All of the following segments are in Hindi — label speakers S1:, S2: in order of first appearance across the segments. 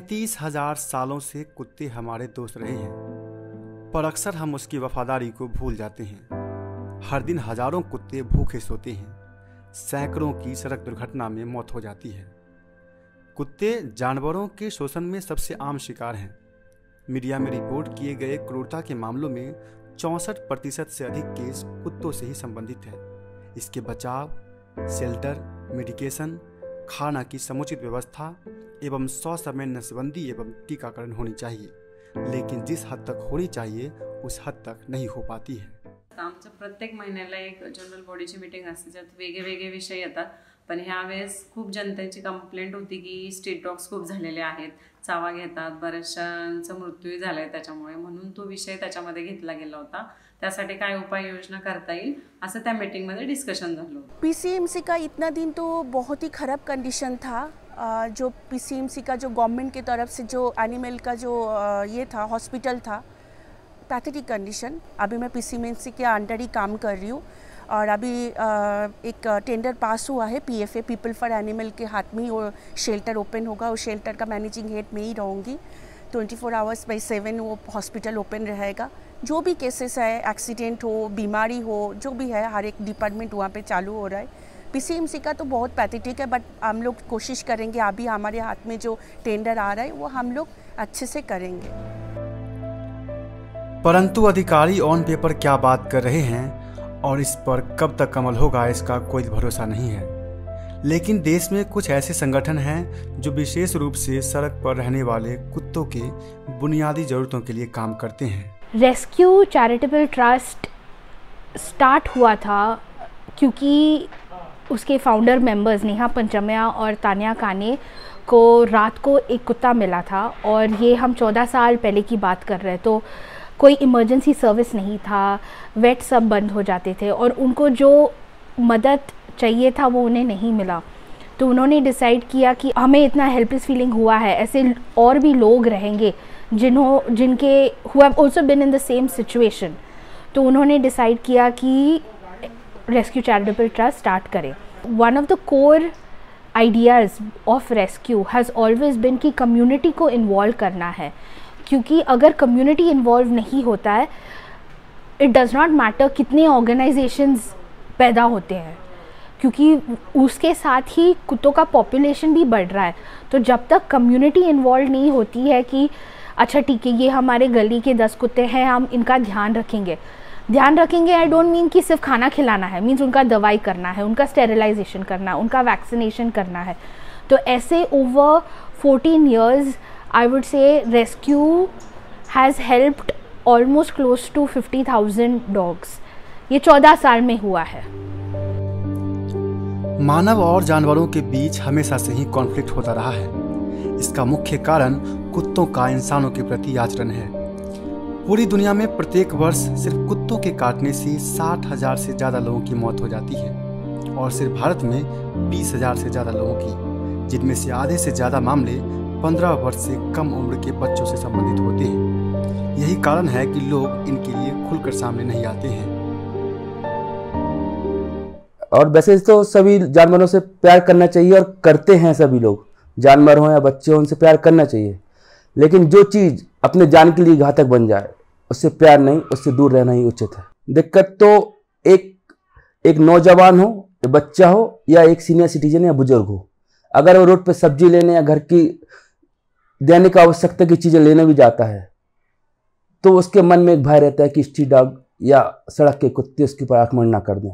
S1: 35,000 सालों से कुत्ते हमारे दोस्त रहे हैं, पर अक्सर हम उसकी वफादारी को भूल जाते हैं। हर दिन हजारों कुत्ते भूखे सोते हैं, सैकड़ों की सड़क दुर्घटना में मौत हो जाती है। कुत्ते जानवरों के शोषण में सबसे आम शिकार हैं। मीडिया में रिपोर्ट किए गए क्रूरता के मामलों में 64% से अधिक केस कुत्तों से ही संबंधित है। इसके बचाव, शेल्टर, मेडिकेशन, खाना की समुचित व्यवस्था एवं ससमय नसबंदी एवं टीकाकरण होनी चाहिए, लेकिन जिस हद तक होनी चाहिए उस हद तक नहीं हो पाती है।
S2: आमचं प्रत्येक महिन्याला एक जनरल बॉडीची मीटिंग असते, ज्यात वेगवेगळे विषय येतात. पण ह्यावेळेस खूप जनतेची कंप्लेंट होती की स्ट्रीट डॉग्स खूप झालेले आहेत, चावा घेतात, बऱ्याचशांचा मृत्यूही झालाय त्याच्यामुळे, म्हणून तो विषय त्याच्यामध्ये घेतला गेला होता. त्यासाठी काय उपाययोजना करता येईल असं त्या मीटिंगमध्ये डिस्कशन झालं होतं.
S3: पीसीएमसी का इतना दिन तो बहुत ही ख़राब कंडीशन था. जो पीसीएमसी का जो गवर्नमेंट की तरफ से जो एनिमल का जो ये था हॉस्पिटल था, पैथेटिक कंडीशन. अभी मैं पीसीएमसी के अंडर ही काम कर रही हूँ और अभी एक टेंडर पास हुआ है पीएफए पीपल फॉर एनिमल के हाथ में ही वो शेल्टर ओपन होगा. उस शेल्टर का मैनेजिंग हेड में ही रहूँगी. 24 आवर्स बाई 7 वो हॉस्पिटल ओपन रहेगा. जो भी केसेस है, एक्सीडेंट हो, बीमारी हो, जो भी है, हर एक डिपार्टमेंट वहाँ पे चालू हो रहा है. पीसीएमसी का तो बहुत पैथेटिक है, बट हम लोग कोशिश करेंगे. अभी हमारे हाथ में जो टेंडर आ रहा है वो हम लोग अच्छे से करेंगे.
S1: परंतु अधिकारी ऑन पेपर क्या बात कर रहे हैं और इस पर कब तक अमल होगा इसका कोई भरोसा नहीं है. लेकिन देश में कुछ ऐसे संगठन हैं जो विशेष रूप से सड़क पर रहने वाले कुत्तों के बुनियादी ज़रूरतों के लिए काम करते हैं.
S4: रेस्क्यू चैरिटेबल ट्रस्ट स्टार्ट हुआ था क्योंकि उसके फाउंडर मेंबर्स नेहा पंचम्या और तान्या काने को रात को एक कुत्ता मिला था, और ये हम 14 साल पहले की बात कर रहे हैं. तो कोई इमरजेंसी सर्विस नहीं था, वेट सब बंद हो जाते थे और उनको जो मदद चाहिए था वो उन्हें नहीं मिला. तो उन्होंने डिसाइड किया कि हमें इतना हेल्पलेस फीलिंग हुआ है, ऐसे और भी लोग रहेंगे जिनके who have also been in the same situation. तो उन्होंने डिसाइड किया कि रेस्क्यू चैरिटेबल ट्रस्ट स्टार्ट करें. One of the core ideas of rescue has always been कि कम्युनिटी को इन्वॉल्व करना है, क्योंकि अगर कम्युनिटी इन्वॉल्व नहीं होता है, इट डज़ नॉट मैटर कितने ऑर्गेनाइजेशंस पैदा होते हैं, क्योंकि उसके साथ ही कुत्तों का पॉपुलेशन भी बढ़ रहा है. तो जब तक कम्युनिटी इन्वॉल्व नहीं होती है कि अच्छा ठीक है ये हमारे गली के 10 कुत्ते हैं, हम इनका ध्यान रखेंगे. आई डोंट मीन कि सिर्फ खाना खिलाना है, मीन्स उनका दवाई करना है, उनका स्टेरिलाइजेशन करना है, उनका वैक्सीनेशन करना है. तो ऐसे over 14 years I would say rescue has helped almost close to 50,000 dogs. ये 14 साल में हुआ है.
S1: मानव और जानवरों के बीच हमेशा से ही कॉन्फ्लिक्ट होता रहा है. इसका मुख्य कारण कुत्तों का इंसानों के प्रति आचरण है. पूरी दुनिया में प्रत्येक वर्ष सिर्फ कुत्तों के काटने से 60,000 से ज़्यादा लोगों की मौत हो जाती है, और सिर्फ भारत में 20,000 से ज़्यादा लोगों की, जिनमें से आधे से ज़्यादा मामले 15 वर्ष से कम उम्र के बच्चों से संबंधित होते हैं. यही कारण है कि लोग इनके लिए खुलकर सामने नहीं आते हैं.
S5: और वैसे तो सभी जानवरों से प्यार करना चाहिए और करते हैं सभी लोग, जानवर हों या बच्चे हों, उनसे प्यार करना चाहिए. लेकिन जो चीज़ अपने जान के लिए घातक बन जाए उससे प्यार नहीं, उससे दूर रहना ही उचित है. दिक्कत तो एक नौजवान हो, बच्चा हो, या एक सीनियर सिटीजन या बुजुर्ग हो, अगर वो रोड पे सब्जी लेने या घर की दैनिक आवश्यकता की चीज़ें लेने भी जाता है तो उसके मन में एक भय रहता है कि स्ट्रीट डॉग या सड़क के कुत्ते उसके ऊपर आक्रमण ना कर दें.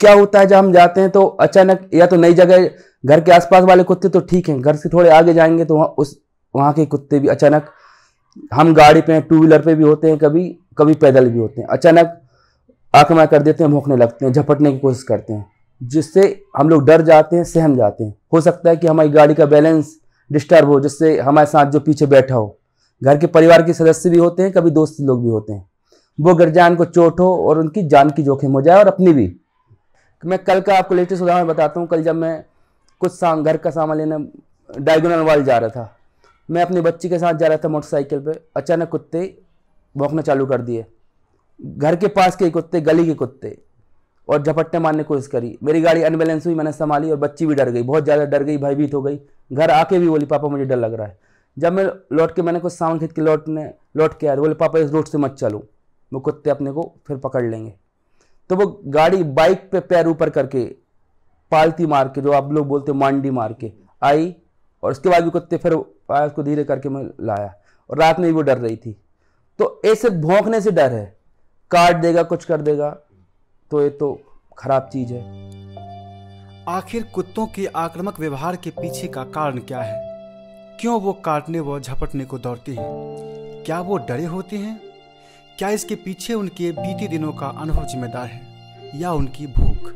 S5: क्या होता है जब हम जाते हैं तो अचानक, या तो नई जगह, घर के आसपास वाले कुत्ते तो ठीक हैं, घर से थोड़े आगे जाएंगे तो वहाँ के कुत्ते भी अचानक, हम गाड़ी पे, टू व्हीलर पे भी होते हैं, कभी पैदल भी होते हैं, अचानक आक्रमण कर देते हैं, भौंकने लगते हैं, झपटने की कोशिश करते हैं, जिससे हम लोग डर जाते हैं, सहम जाते हैं. हो सकता है कि हमारी गाड़ी का बैलेंस डिस्टर्ब हो, जिससे हमारे साथ जो पीछे बैठा हो, घर के परिवार के सदस्य भी होते हैं, कभी दोस्त लोग भी होते हैं, वो गिर जाए, उनको चोट हो और उनकी जान की जोखिम हो जाए और अपनी भी. मैं कल का आपको लेटेस्ट उदाहरण बताता हूँ. कल जब मैं कुछ घर का सामान लेने डायगोनल वाल जा रहा था, मैं अपनी बच्ची के साथ जा रहा था मोटरसाइकिल पे, अचानक कुत्ते भौंकना चालू कर दिए. घर के पास के कुत्ते, गली के कुत्ते, और झपट्टे मारने की कोशिश करी। मेरी गाड़ी अनबैलेंस हुई, मैंने संभाली और बच्ची भी डर गई, बहुत ज़्यादा डर गई, भयभीत हो गई। घर आके भी बोली पापा मुझे डर लग रहा है। जब मैं लौट के मैंने कुछ सामान खरीद के लौट के आया, बोले पापा इस रोड से मत चलो, वो कुत्ते अपने को फिर पकड़ लेंगे। तो वो गाड़ी बाइक पे पैर ऊपर करके पालती मार के, जो आप लोग बोलते मांडी मार के आई, और उसके बाद भी कुत्ते फिर आया, उसको धीरे करके मैं लाया। और रात में भी वो डर रही थी। तो ऐसे भौंकने से डर है, काट देगा कुछ कर देगा, तो ये तो खराब चीज है।
S1: आखिर कुत्तों के आक्रामक व्यवहार के पीछे का कारण क्या है? क्यों वो काटने व झपटने को दौड़ते हैं? क्या वो डरे होते हैं? क्या इसके पीछे उनके बीते दिनों का अनुभव जिम्मेदार है या उनकी भूख?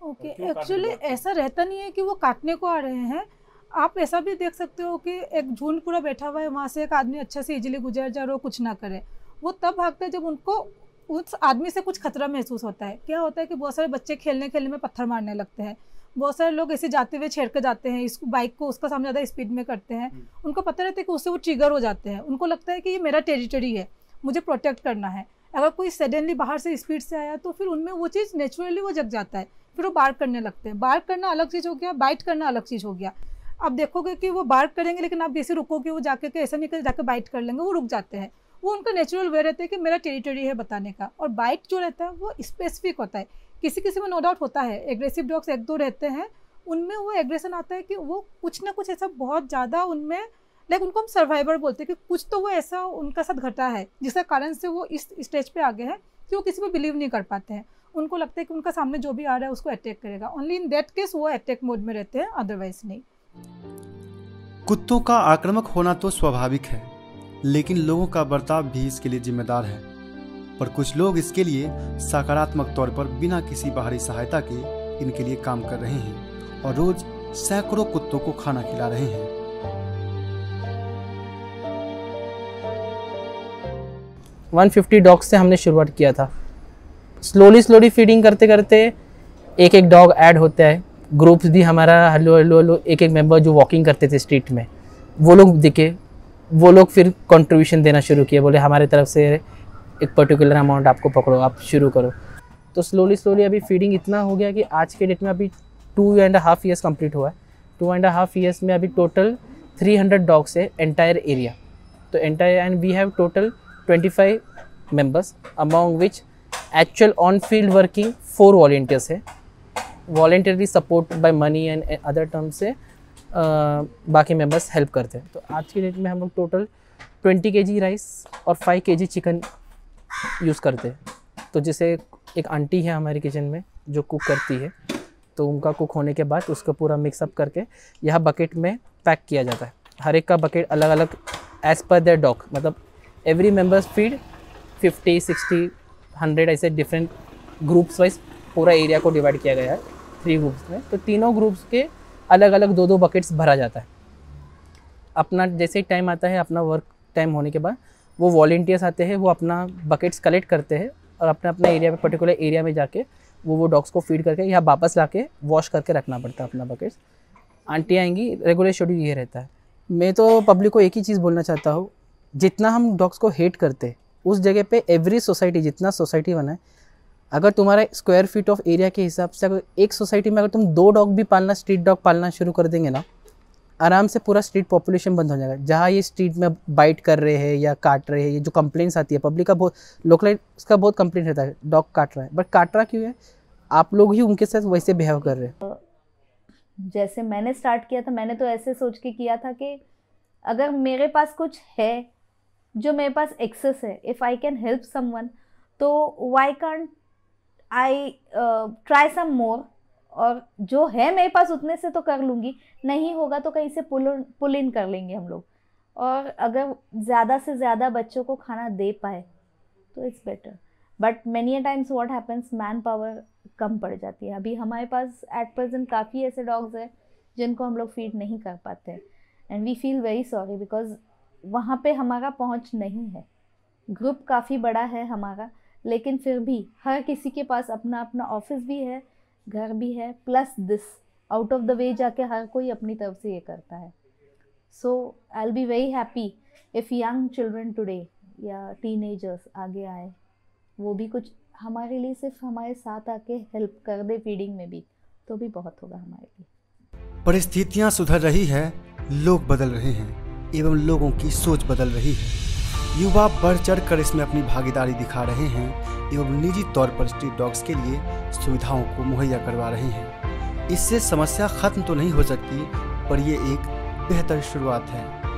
S6: ओके, एक्चुअली ऐसा रहता नहीं है कि वो काटने को आ रहे हैं। आप ऐसा भी देख सकते हो कि एक झुंड पूरा बैठा हुआ है, वहाँ से एक आदमी अच्छा से इजीली गुजर जाए और वो कुछ ना करे। वो तब भागते हैं जब उनको उस आदमी से कुछ खतरा महसूस होता है। क्या होता है कि बहुत सारे बच्चे खेलने में पत्थर मारने लगते हैं, बहुत सारे लोग ऐसे जाते हुए छेड़ कर जाते हैं, इसको बाइक को उसका सामने ज़्यादा स्पीड में करते हैं। उनको पता रहता है कि उससे वो ट्रिगर हो जाते हैं, उनको लगता है कि ये मेरा टेरिटरी है, मुझे प्रोटेक्ट करना है। अगर कोई सडनली बाहर से स्पीड से आया तो फिर उनमें वो चीज़ नेचुरली वो जग जाता है, फिर वो बार्क करने लगते हैं। बार्क करना अलग चीज़ हो गया, बाइट करना अलग चीज़ हो गया। आप देखोगे कि वो बार्क करेंगे, लेकिन आप जैसे रुकोगे वो जाके ऐसा नहीं कर जाकर बाइट कर लेंगे, वो रुक जाते हैं। वो उनका नेचुरल वे रहता है कि मेरा टेरिटरी है बताने का। और बाइट जो रहता है वो स्पेसिफिक होता है, किसी किसी में नो डाउट होता है। एग्रेसिव डॉग्स एक दो रहते हैं, उनमें वो एग्रेशन आता है कि वो कुछ ना कुछ ऐसा बहुत ज़्यादा उनमें, लाइक उनको हम सर्वाइवर बोलते हैं कि कुछ तो वो ऐसा उनका साथ घटा है जिसका कारण से वो इस स्टेज पे आ गए हैं कि वो किसी पे बिलीव नहीं कर पाते हैं। उनको लगता है कि उनका सामने जो भी आ रहा है उसको अटैक करेगा। ओनली इन दैट केस वो अटैक मोड में रहते हैं, अदरवाइज नहीं।
S1: कुत्तों का आक्रामक होना तो स्वाभाविक है, लेकिन लोगों का बर्ताव भी इसके लिए जिम्मेदार है। पर कुछ लोग इसके लिए सकारात्मक तौर पर बिना किसी बाहरी सहायता के इनके लिए काम कर रहे हैं और रोज सैकड़ों कुत्तों को खाना खिला रहे हैं।
S7: 150 डॉग्स से हमने शुरुआत किया था। स्लोली फीडिंग करते करते एक एक डॉग ऐड होता है। ग्रुप्स भी हमारा हेलो हेलो हेलो एक एक मेंबर जो वॉकिंग करते थे स्ट्रीट में, वो लोग दिखे, वो लोग फिर कंट्रीब्यूशन देना शुरू किए, बोले हमारे तरफ से एक पर्टिकुलर अमाउंट आपको पकड़ो, आप शुरू करो। तो स्लोली अभी फीडिंग इतना हो गया कि आज के डेट में अभी 2.5 ईयर्स कंप्लीट हुआ है। 2.5 ईयर्स में अभी टोटल 300 डॉग्स है एंटायर एरिया। तो entire and we have total 25 members, among which actual on field working 4 volunteers है। Voluntarily support by money and other terms से बाकी मेंबर्स हेल्प करते हैं। तो आज की डेट में हम लोग टोटल 20 kg राइस और 5 kg चिकन यूज़ करते हैं। तो जैसे एक आंटी है हमारी किचन में जो कुक करती है, तो उनका कुक होने के बाद उसको पूरा मिक्सअप करके यहाँ बकेट में पैक किया जाता है। हर एक का बकेट अलग अलग एज़ पर देयर डॉग, मतलब एवरी मेंबर्स फीड 50, 60, 100 ऐसे डिफरेंट ग्रुप्स वाइज पूरा एरिया को डिवाइड किया गया है 3 ग्रुप्स में। तो तीनों ग्रुप्स के अलग अलग 2-2 बकेट्स भरा जाता है। अपना जैसे ही टाइम आता है, अपना वर्क टाइम होने के बाद वो वॉलंटियर्स आते हैं, वो अपना बकेट्स कलेक्ट करते हैं और अपना अपना एरिया में, पर्टिकुलर एरिया में जाके वो डॉग्स को फीड करके यहाँ वापस ला के वॉश करके रखना पड़ता है अपना बकेट्स। आंटी आएंगी, रेगुलर शेड्यूल ये रहता है। मैं तो पब्लिक को एक ही चीज़ बोलना चाहता हूँ, जितना हम डॉग्स को हेट करते हैं उस जगह पे एवरी सोसाइटी, जितना सोसाइटी बना है, अगर तुम्हारा स्क्वायर फीट ऑफ एरिया के हिसाब से अगर एक सोसाइटी में अगर तुम 2 डॉग भी पालना, स्ट्रीट डॉग पालना शुरू कर देंगे ना, आराम से पूरा स्ट्रीट पॉपुलेशन बंद हो जाएगा। जहाँ ये स्ट्रीट में बाइट कर रहे हैं या काट रहे हैं, ये जो कंप्लेंट्स आती है पब्लिक का, बहुत लोकल उसका बहुत कंप्लेंट रहता है, डॉग काट रहा है। बट काट रहा क्यों है? आप लोग ही उनके साथ वैसे बिहेव कर रहे हैं।
S4: जैसे मैंने स्टार्ट किया था, मैंने तो ऐसे सोच के किया था कि अगर मेरे पास कुछ है, जो मेरे पास एक्सेस है, if I can help someone, तो why can't I try some more. और जो है मेरे पास उतने से तो कर लूँगी, नहीं होगा तो कहीं से पुल इन कर लेंगे हम लोग। और अगर ज़्यादा से ज़्यादा बच्चों को खाना दे पाए तो it's better. But many a times what happens, man power कम पड़ जाती है। अभी हमारे पास एट प्रेजेंट काफ़ी ऐसे डॉग्स हैं जिनको हम लोग फीड नहीं कर पाते, and we feel very sorry because वहाँ पे हमारा पहुँच नहीं है। ग्रुप काफ़ी बड़ा है हमारा, लेकिन फिर भी हर किसी के पास अपना अपना ऑफिस भी है, घर भी है, plus this out of the way जाके हर कोई अपनी तरफ से ये करता है। So I will be very happy if young children today या टीनेजर्स आगे आए, वो भी कुछ
S8: हमारे लिए सिर्फ हमारे साथ आके हेल्प कर दे फीडिंग में भी, तो भी बहुत होगा हमारे लिए।
S1: परिस्थितियां सुधर रही है, लोग बदल रहे हैं एवं लोगों की सोच बदल रही है। युवा बढ़ चढ़ कर इसमें अपनी भागीदारी दिखा रहे हैं एवं निजी तौर पर स्ट्रीट डॉग्स के लिए सुविधाओं को मुहैया करवा रहे हैं। इससे समस्या खत्म तो नहीं हो सकती, पर ये एक बेहतर शुरुआत है।